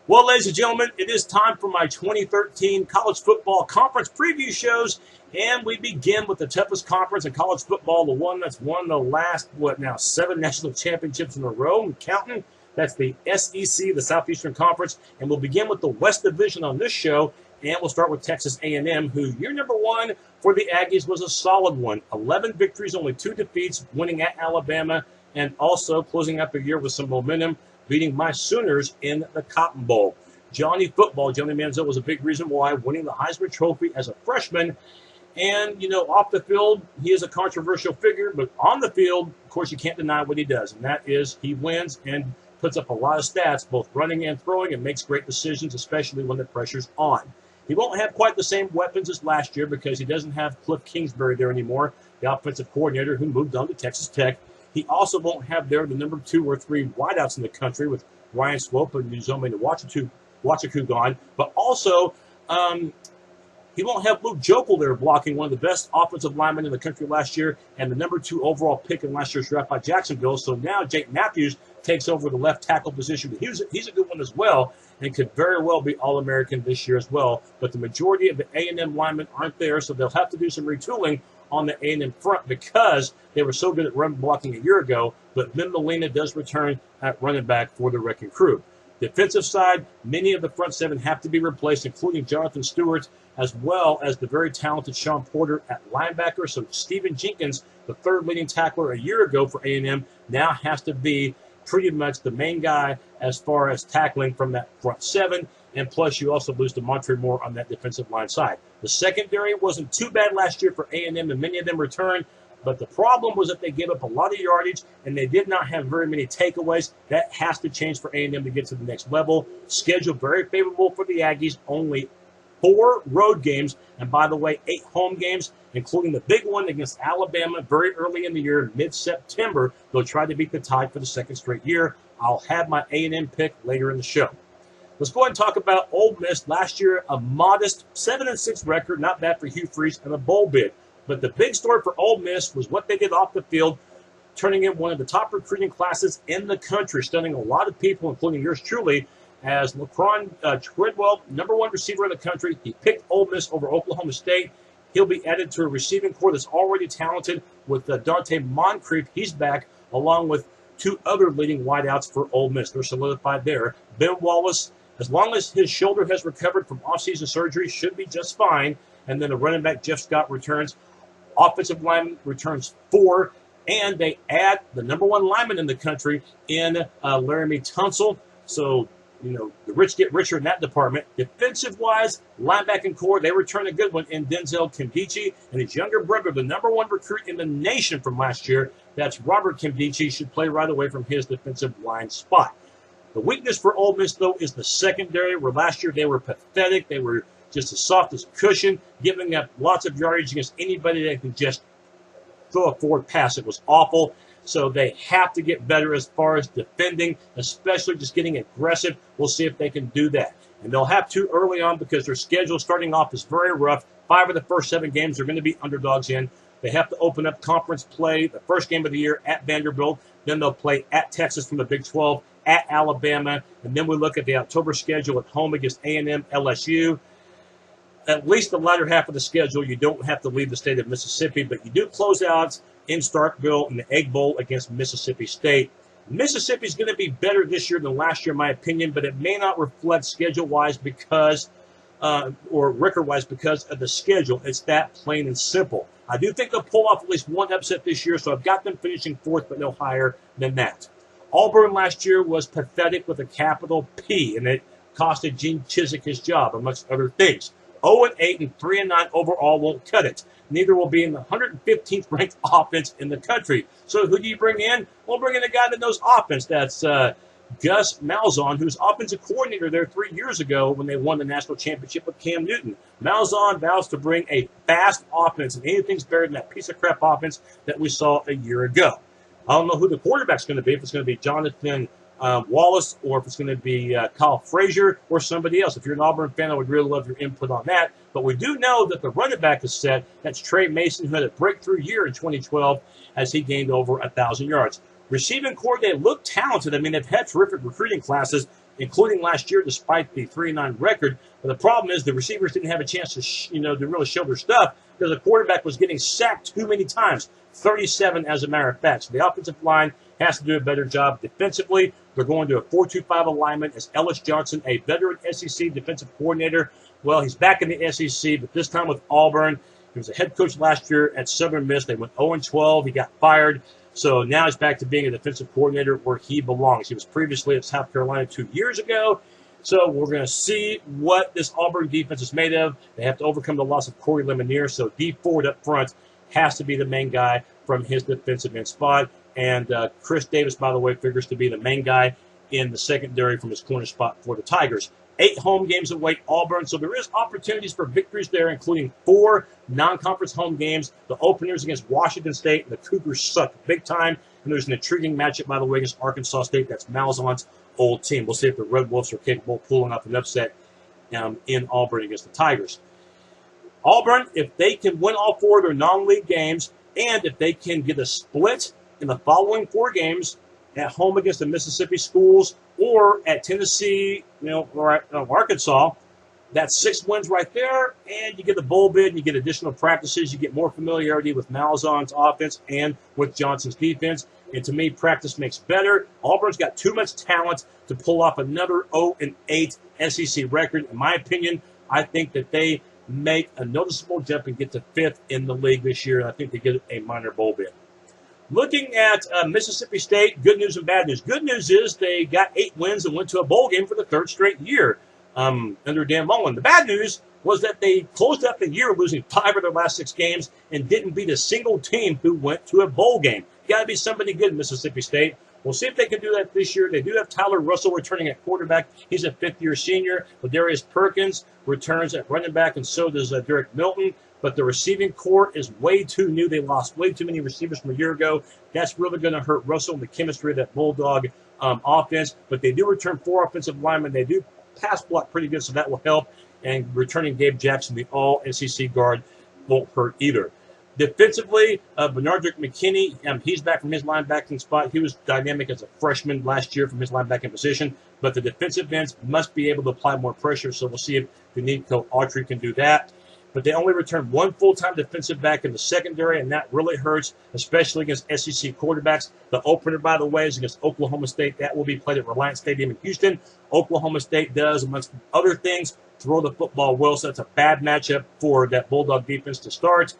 Well, ladies and gentlemen, it is time for my 2013 college football conference preview shows, and we begin with the toughest conference in college football, the one that's won the last, 7 national championships in a row and counting. That's the SEC, the Southeastern Conference, and we'll begin with the West Division on this show, and we'll start with Texas A&M, who year number one for the Aggies was a solid one. 11 victories, only 2 defeats, winning at Alabama, and also closing out the year with some momentum, beating my Sooners in the Cotton Bowl. Johnny Manzell was a big reason why, winning the Heisman Trophy as a freshman. And, off the field, he is a controversial figure, but on the field, of course, you can't deny what he does, and that is he wins and puts up a lot of stats, both running and throwing, and makes great decisions, especially when the pressure's on. He won't have quite the same weapons as last year because he doesn't have Cliff Kingsbury there anymore, the offensive coordinator who moved on to Texas Tech. He also won't have there the number 2 or 3 wideouts in the country with Ryan Swope and Uzome Nwachukwu gone. But also, he won't have Luke Jokel there blocking one of the best offensive linemen in the country last year and the number 2 overall pick in last year's draft by Jacksonville. So now Jake Matthews takes over the left tackle position. But he's a good one as well and could very well be All-American this year as well. But the majority of the A&M linemen aren't there, so they'll have to do some retooling on the A&M front because they were so good at run blocking a year ago, but Lynn Molina does return at running back for the Wrecking Crew. Defensive side, many of the front 7 have to be replaced, including Jonathan Stewart, as well as the very talented Sean Porter at linebacker. So Stephen Jenkins, the 3rd leading tackler a year ago for A&M, now has to be pretty much the main guy as far as tackling from that front 7. And plus, you also lose to Montre Moore on that defensive line side. The secondary wasn't too bad last year for A&M, and many of them returned. But the problem was that they gave up a lot of yardage, and they did not have very many takeaways. That has to change for A&M to get to the next level. Schedule very favorable for the Aggies. Only 4 road games, and by the way, 8 home games, including the big one against Alabama very early in the year, mid-September. They'll try to beat the Tide for the 2nd straight year. I'll have my A&M pick later in the show. Let's go ahead and talk about Ole Miss. Last year, a modest 7-6 record, not bad for Hugh Freeze, and a bowl bid. But the big story for Ole Miss was what they did off the field, turning in one of the top recruiting classes in the country, stunning a lot of people, including yours truly, as Laquan Treadwell, number 1 receiver in the country. He picked Ole Miss over Oklahoma State. He'll be added to a receiving corps that's already talented with Dante Moncrief. He's back, along with 2 other leading wideouts for Ole Miss. They're solidified there. Ben Wallace, as long as his shoulder has recovered from offseason surgery, should be just fine. And then the running back, Jeff Scott, returns. Offensive lineman returns 4. And they add the number 1 lineman in the country in Laramie Tunsil. So, the rich get richer in that department. Defensive-wise, linebacking core, they return a good one in Denzel Kimdichie. And his younger brother, the number 1 recruit in the nation from last year, that's Robert Kimdichie, should play right away from his defensive line spot. The weakness for Ole Miss, though, is the secondary, where last year they were pathetic. They were just as soft as cushion, giving up lots of yardage against anybody that can just throw a forward pass. It was awful. So they have to get better as far as defending, especially just getting aggressive. We'll see if they can do that. And they'll have to early on because their schedule starting off is very rough. 5 of the first 7 games are going to be underdogs in. They have to open up conference play, the first game of the year at Vanderbilt. Then they'll play at Texas from the Big 12, at Alabama. And then we look at the October schedule at home against A&M, LSU. At least the latter half of the schedule, you don't have to leave the state of Mississippi, but you do close out in Starkville in the Egg Bowl against Mississippi State. Mississippi's going to be better this year than last year, in my opinion, but it may not reflect schedule-wise because, or record-wise because of the schedule. It's that plain and simple. I do think they'll pull off at least 1 upset this year, so I've got them finishing 4th, but no higher than that. Auburn last year was pathetic with a capital P, and it costed Gene Chizik his job, amongst other things. 0-8 and 3-9 overall won't cut it. Neither will be in the 115th ranked offense in the country. So who do you bring in? We'll bring in a guy that knows offense. That's Gus Malzahn, who was offensive coordinator there 3 years ago when they won the national championship with Cam Newton. Malzahn vows to bring a fast offense, and anything's better than that piece of crap offense that we saw a year ago. I don't know who the quarterback's going to be, if it's going to be Jonathan Wallace or if it's going to be Kyle Frazier or somebody else. If you're an Auburn fan, I would really love your input on that. But we do know that the running back is set. That's Trey Mason, who had a breakthrough year in 2012 as he gained over 1,000 yards. Receiving corps, they look talented. I mean, they've had terrific recruiting classes. including last year, despite the 3-9 record. But the problem is the receivers didn't have a chance to, to really show their stuff because the quarterback was getting sacked too many times, 37 as a matter of fact. So the offensive line has to do a better job defensively. They're going to a 4-2-5 alignment as Ellis Johnson, a veteran SEC defensive coordinator. Well, he's back in the SEC, but this time with Auburn. He was a head coach last year at Southern Miss. They went 0-12. He got fired. So now he's back to being a defensive coordinator where he belongs. He was previously at South Carolina 2 years ago. So we're going to see what this Auburn defense is made of. They have to overcome the loss of Corey Lemonier. So D Ford up front has to be the main guy from his defensive end spot. And Chris Davis, by the way, figures to be the main guy in the secondary from his corner spot for the Tigers. 8 home games await Auburn, so there is opportunities for victories there, including 4 non-conference home games. The openers against Washington State, and the Cougars suck big time. And there's an intriguing matchup, by the way, against Arkansas State. That's Malzahn's old team. We'll see if the Red Wolves are capable of pulling off an upset in Auburn against the Tigers. Auburn, if they can win all 4 of their non-league games, and if they can get a split in the following 4 games at home against the Mississippi schools or at Tennessee, or at Arkansas, that's 6 wins right there, and you get the bowl bid, and you get additional practices, you get more familiarity with Malzahn's offense and with Johnson's defense. And to me, practice makes better. Auburn's got too much talent to pull off another 0-8 SEC record. In my opinion, I think that they make a noticeable jump and get to 5th in the league this year, and I think they get a minor bowl bid. Looking at Mississippi State, good news and bad news. Good news is they got 8 wins and went to a bowl game for the 3rd straight year under Dan Mullen. The bad news was that they closed up the year losing 5 of their last 6 games and didn't beat a single team who went to a bowl game. Got to be somebody good in Mississippi State. We'll see if they can do that this year. They do have Tyler Russell returning at quarterback. He's a 5th-year senior. Ladarius Perkins returns at running back, and so does Derek Milton. But the receiving core is way too new. They lost way too many receivers from a year ago. That's really going to hurt Russell and the chemistry of that Bulldog offense. But they do return 4 offensive linemen. They do pass block pretty good, so that will help. And returning Gabe Jackson, the all-SEC guard, won't hurt either. Defensively, Bernardrick McKinney, he's back from his linebacking spot. He was dynamic as a freshman last year from his linebacking position. But the defensive ends must be able to apply more pressure, so we'll see if Benito Autry can do that. But they only returned 1 full-time defensive back in the secondary, and that really hurts, especially against SEC quarterbacks. The opener, by the way, is against Oklahoma State. That will be played at Reliance Stadium in Houston. Oklahoma State does, amongst other things, throw the football well, so that's a bad matchup for that Bulldog defense to start.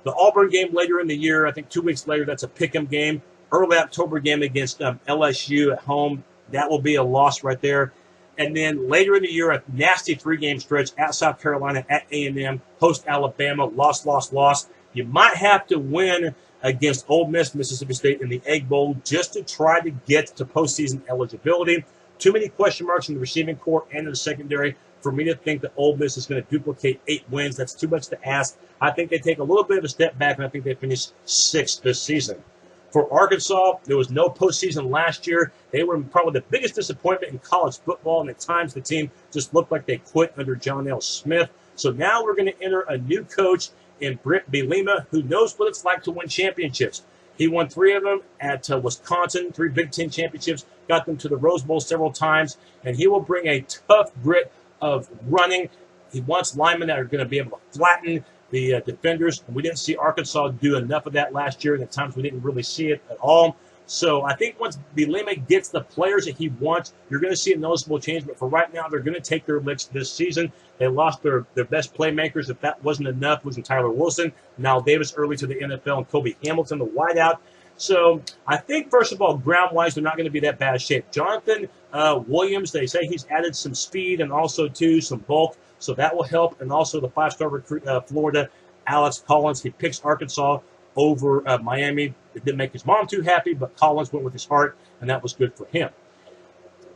The Auburn game later in the year, I think 2 weeks later, that's a pick'em game. Early October game against LSU at home. That will be a loss right there. And then later in the year, a nasty 3-game stretch at South Carolina, at A&M, host Alabama, loss. You might have to win against Ole Miss, Mississippi State in the Egg Bowl just to try to get to postseason eligibility. Too many question marks in the receiving corps and in the secondary for me to think that Ole Miss is going to duplicate 8 wins. That's too much to ask. I think they take a little bit of a step back, and I think they finish 6th this season. For Arkansas, there was no postseason last year. They were probably the biggest disappointment in college football, and at times the team just looked like they quit under John L. Smith. So now we're going to enter a new coach in Brent Bielema, who knows what it's like to win championships. He won 3 of them at Wisconsin, 3 Big Ten championships, got them to the Rose Bowl several times, and he will bring a tough grit of running. He wants linemen that are going to be able to flatten the defenders. And we didn't see Arkansas do enough of that last year, and at times we didn't really see it at all. So I think once Bielema gets the players that he wants, you're going to see a noticeable change. But for right now, they're going to take their licks this season. They lost their best playmakers. If that wasn't enough, it was Tyler Wilson, Nile Davis early to the NFL, and Kobe Hamilton, the wideout. So I think, first of all, ground-wise, they're not going to be that bad of shape. Jonathan Williams, they say he's added some speed and also, too, some bulk. So that will help. And also the 5-star recruit, Florida, Alex Collins. He picks Arkansas over Miami. It didn't make his mom too happy, but Collins went with his heart, and that was good for him.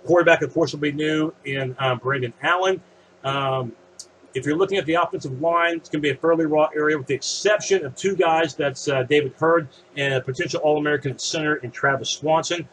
Quarterback, of course, will be new in Brandon Allen. If you're looking at the offensive line, it's going to be a fairly raw area with the exception of 2 guys. That's David Hurd and a potential All-American center in Travis Swanson.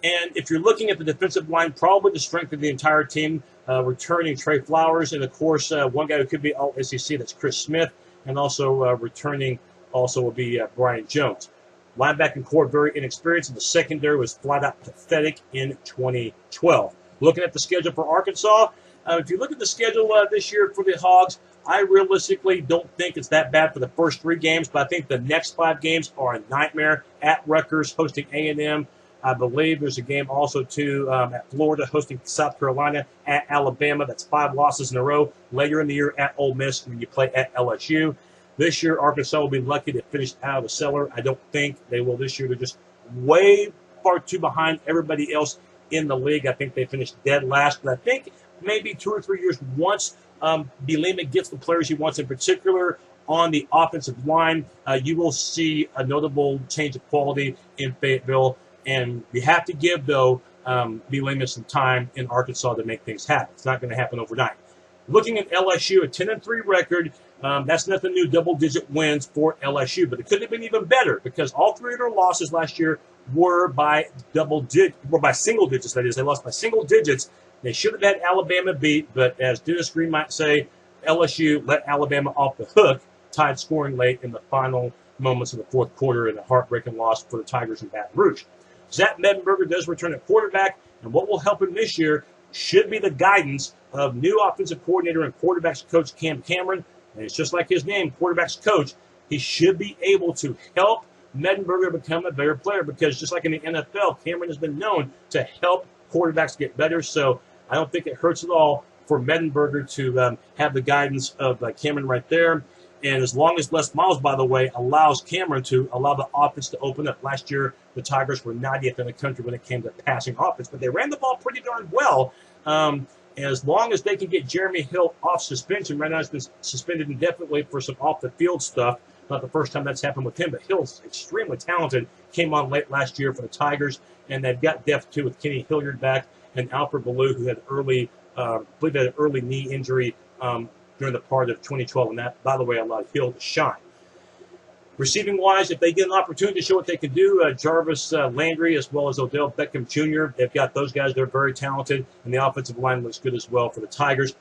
And if you're looking at the defensive line, probably the strength of the entire team, returning Trey Flowers, and, of course, one guy who could be All-SEC, that's Chris Smith, and also returning also will be Brian Jones. Linebacking core very inexperienced, and the secondary was flat-out pathetic in 2012. Looking at the schedule for Arkansas, if you look at the schedule this year for the Hogs, I realistically don't think it's that bad for the first 3 games, but I think the next 5 games are a nightmare. At Rutgers, hosting A&M. I believe there's a game also, too, at Florida, hosting South Carolina. At Alabama, that's 5 losses in a row. Later in the year, at Ole Miss, when you play at LSU. This year, Arkansas will be lucky to finish out of the cellar. I don't think they will this year. They're just way far too behind everybody else in the league. I think they finished dead last, but I think maybe 2 or 3 years once Bielema gets the players he wants, in particular on the offensive line, you will see a notable change of quality in Fayetteville. And we have to give, though, Bielema some time in Arkansas to make things happen. It's not going to happen overnight. Looking at LSU, a 10-3 record, that's nothing new, double-digit wins for LSU. But it could have been even better because all 3 of their losses last year were by single digits. That is, they lost by single digits. They should have had Alabama beat, but as Dennis Green might say, LSU let Alabama off the hook, tied scoring late in the final moments of the fourth quarter in a heartbreaking loss for the Tigers in Baton Rouge. Zach Mettenberger does return at quarterback, and what will help him this year should be the guidance of new offensive coordinator and quarterbacks coach Cam Cameron. And it's just like his name, quarterbacks coach. He should be able to help Mettenberger become a better player because just like in the NFL, Cameron has been known to help quarterbacks get better. So I don't think it hurts at all for Mettenberger to have the guidance of Cameron right there. And as long as Les Miles, by the way, allows Cameron to allow the offense to open up. Last year, the Tigers were 90th in the country when it came to passing offense, but they ran the ball pretty darn well. And as long as they can get Jeremy Hill off suspension, right now he's been suspended indefinitely for some off-the-field stuff. Not the first time that's happened with him, but Hill's extremely talented. Came on late last year for the Tigers, and they've got depth, too, with Kenny Hilliard back and Alfred Ballou, who had an early knee injury during the part of 2012, and that, by the way, allowed Hill to shine. Receiving-wise, if they get an opportunity to show what they can do, Jarvis Landry as well as Odell Beckham Jr., they've got those guys. They're very talented, and the offensive line looks good as well for the Tigers.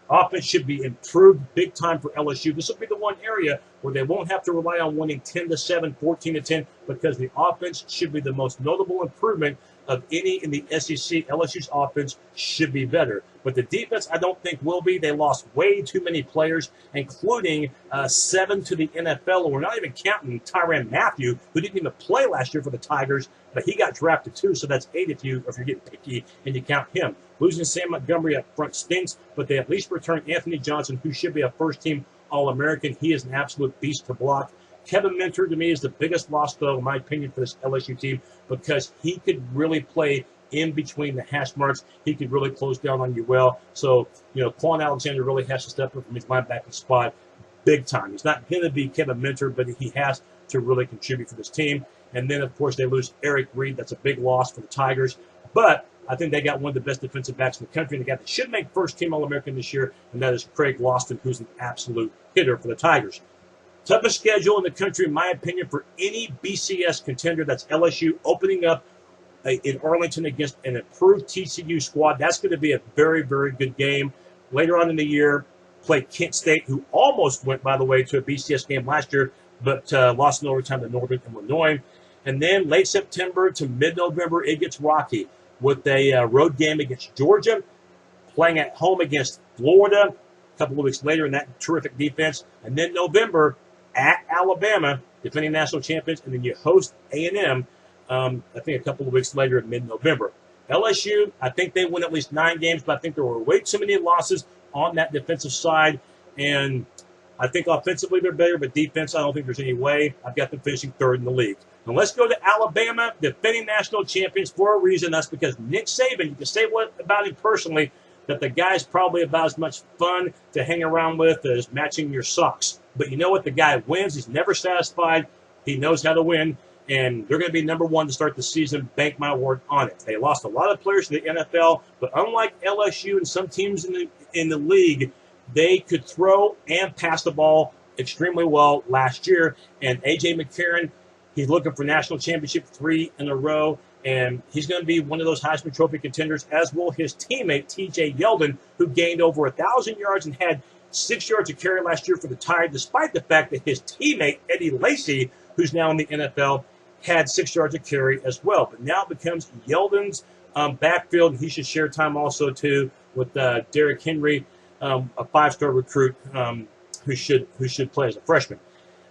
Offense should be improved big time for LSU. This will be the one area where they won't have to rely on winning 10-7, 14-10, because the offense should be the most notable improvement of any in the SEC. LSU's offense should be better. But the defense, I don't think will be. They lost way too many players, including 7 to the NFL. And we're not even counting Tyrann Mathieu, who didn't even play last year for the Tigers, but he got drafted too. So that's 8 if you're getting picky and you count him. Losing Sam Montgomery up front stinks, but they at least return Anthony Johnson, who should be a first-team All-American. He is an absolute beast to block. Kevin Minter, to me, is the biggest loss, though, in my opinion, for this LSU team because he could really play in between the hash marks. He could really close down on you well. So, Quan Alexander really has to step up from his linebacker spot big time. He's not going to be Kevin Minter, but he has to really contribute for this team. And then, of course, they lose Eric Reed. That's a big loss for the Tigers. But I think they got one of the best defensive backs in the country, and the guy that should make first-team All-American this year, and that is Craig Loston, who's an absolute hitter for the Tigers. Toughest schedule in the country, in my opinion, for any BCS contender. That's LSU opening up in Arlington against an improved TCU squad. That's going to be a very, very good game. Later on in the year, play Kent State, who almost went, by the way, to a BCS game last year, but lost in overtime to Northern Illinois. And then late September to mid-November, it gets rocky with a road game against Georgia, playing at home against Florida a couple of weeks later in that terrific defense. And then November at Alabama, defending national champions, and then you host A&M, I think a couple of weeks later in mid-November. LSU, I think they win at least 9 games, but I think there were way too many losses on that defensive side. And I think offensively they're better, but defense, I don't think there's any way. I've got them finishing 3rd in the league. Now let's go to Alabama, defending national champions for a reason. That's because Nick Saban, you can say what about him personally, that the guy's probably about as much fun to hang around with as matching your socks. But you know what? The guy wins. He's never satisfied. He knows how to win. And they're going to be number 1 to start the season. Bank my word on it. They lost a lot of players to the NFL, but unlike LSU and some teams in the league, they could throw and pass the ball extremely well last year. And A.J. McCarron, he's looking for national championship 3 in a row. And he's going to be one of those Heisman Trophy contenders, as will his teammate, T.J. Yeldon, who gained over 1,000 yards and had 6 yards of carry last year for the Tide, despite the fact that his teammate, Eddie Lacy, who's now in the NFL, had 6 yards of carry as well. But now it becomes Yeldon's backfield. He should share time also, too, with Derrick Henry, a 5-star recruit who should play as a freshman.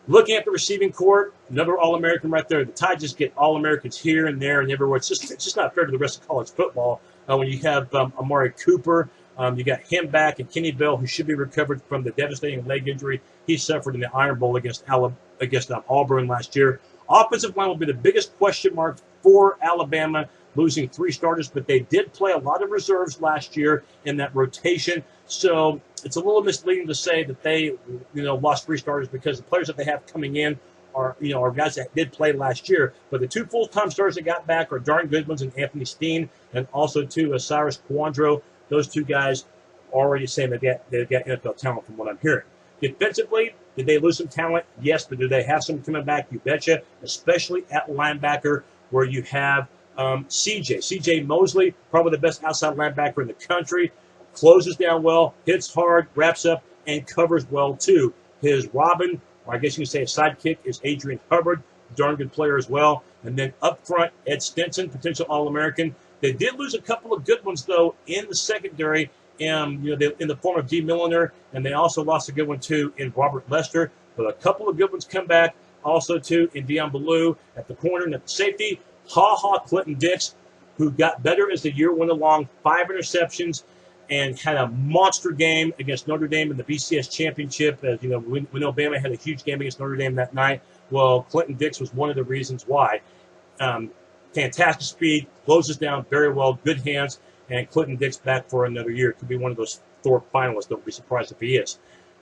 Looking at the receiving corps, another All-American right there. The Tigers just get All-Americans here and there and everywhere. It's just not fair to the rest of college football when you have Amari Cooper. You got him back, and Kenny Bell, who should be recovered from the devastating leg injury he suffered in the Iron Bowl against Auburn last year. Offensive line will be the biggest question mark for Alabama, losing 3 starters, but they did play a lot of reserves last year in that rotation. So it's a little misleading to say that they, lost 3 starters, because the players that they have coming in are guys that did play last year. But the 2 full-time starters they got back are Darn Goodwins and Anthony Steen, and also Cyrus Quandro. Those 2 guys already saying they've got NFL talent from what I'm hearing. Defensively, did they lose some talent? Yes, but do they have some coming back? You betcha, especially at linebacker, where you have CJ Mosley, probably the best outside linebacker in the country, closes down well, hits hard, wraps up, and covers well, too. His Robin, or I guess you can say his sidekick, is Adrian Hubbard, darn good player as well. And then up front, Ed Stinson, potential All-American. They did lose a couple of good ones, though, in the secondary, in the form of D. Milliner, and they also lost a good one, too, in Robert Lester. But a couple of good ones come back, also, too, in Deion Ballou at the corner and at the safety. Clinton Dix, who got better as the year went along, 5 interceptions, and had a monster game against Notre Dame in the BCS Championship. As we know, Bama had a huge game against Notre Dame that night. Well, Clinton Dix was one of the reasons why. Fantastic speed, closes down very well, good hands, and Clinton Dix back for another year. Could be one of those Thorpe finalists. Don't be surprised if he is.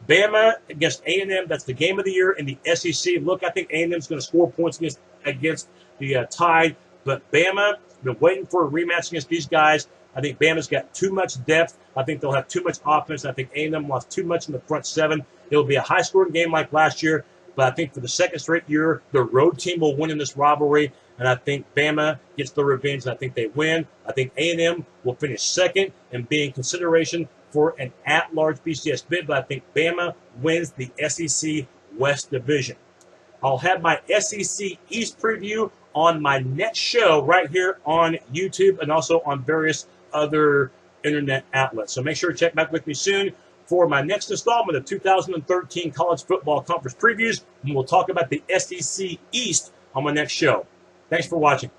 Bama against A&M, that's the game of the year in the SEC. Look, I think A&M is going to score points against the Tide, but Bama, been waiting for a rematch against these guys. I think Bama's got too much depth. I think they'll have too much offense. I think A&M lost too much in the front 7. It'll be a high-scoring game like last year, but I think for the second straight year, the road team will win in this rivalry, and I think Bama gets the revenge, and I think they win. I think A&M will finish second and be in consideration for an at-large BCS bid, but I think Bama wins the SEC West Division. I'll have my SEC East preview on my next show right here on YouTube and also on various other internet outlets. So make sure to check back with me soon for my next installment of 2013 College Football Conference Previews, and we'll talk about the SEC East on my next show. Thanks for watching.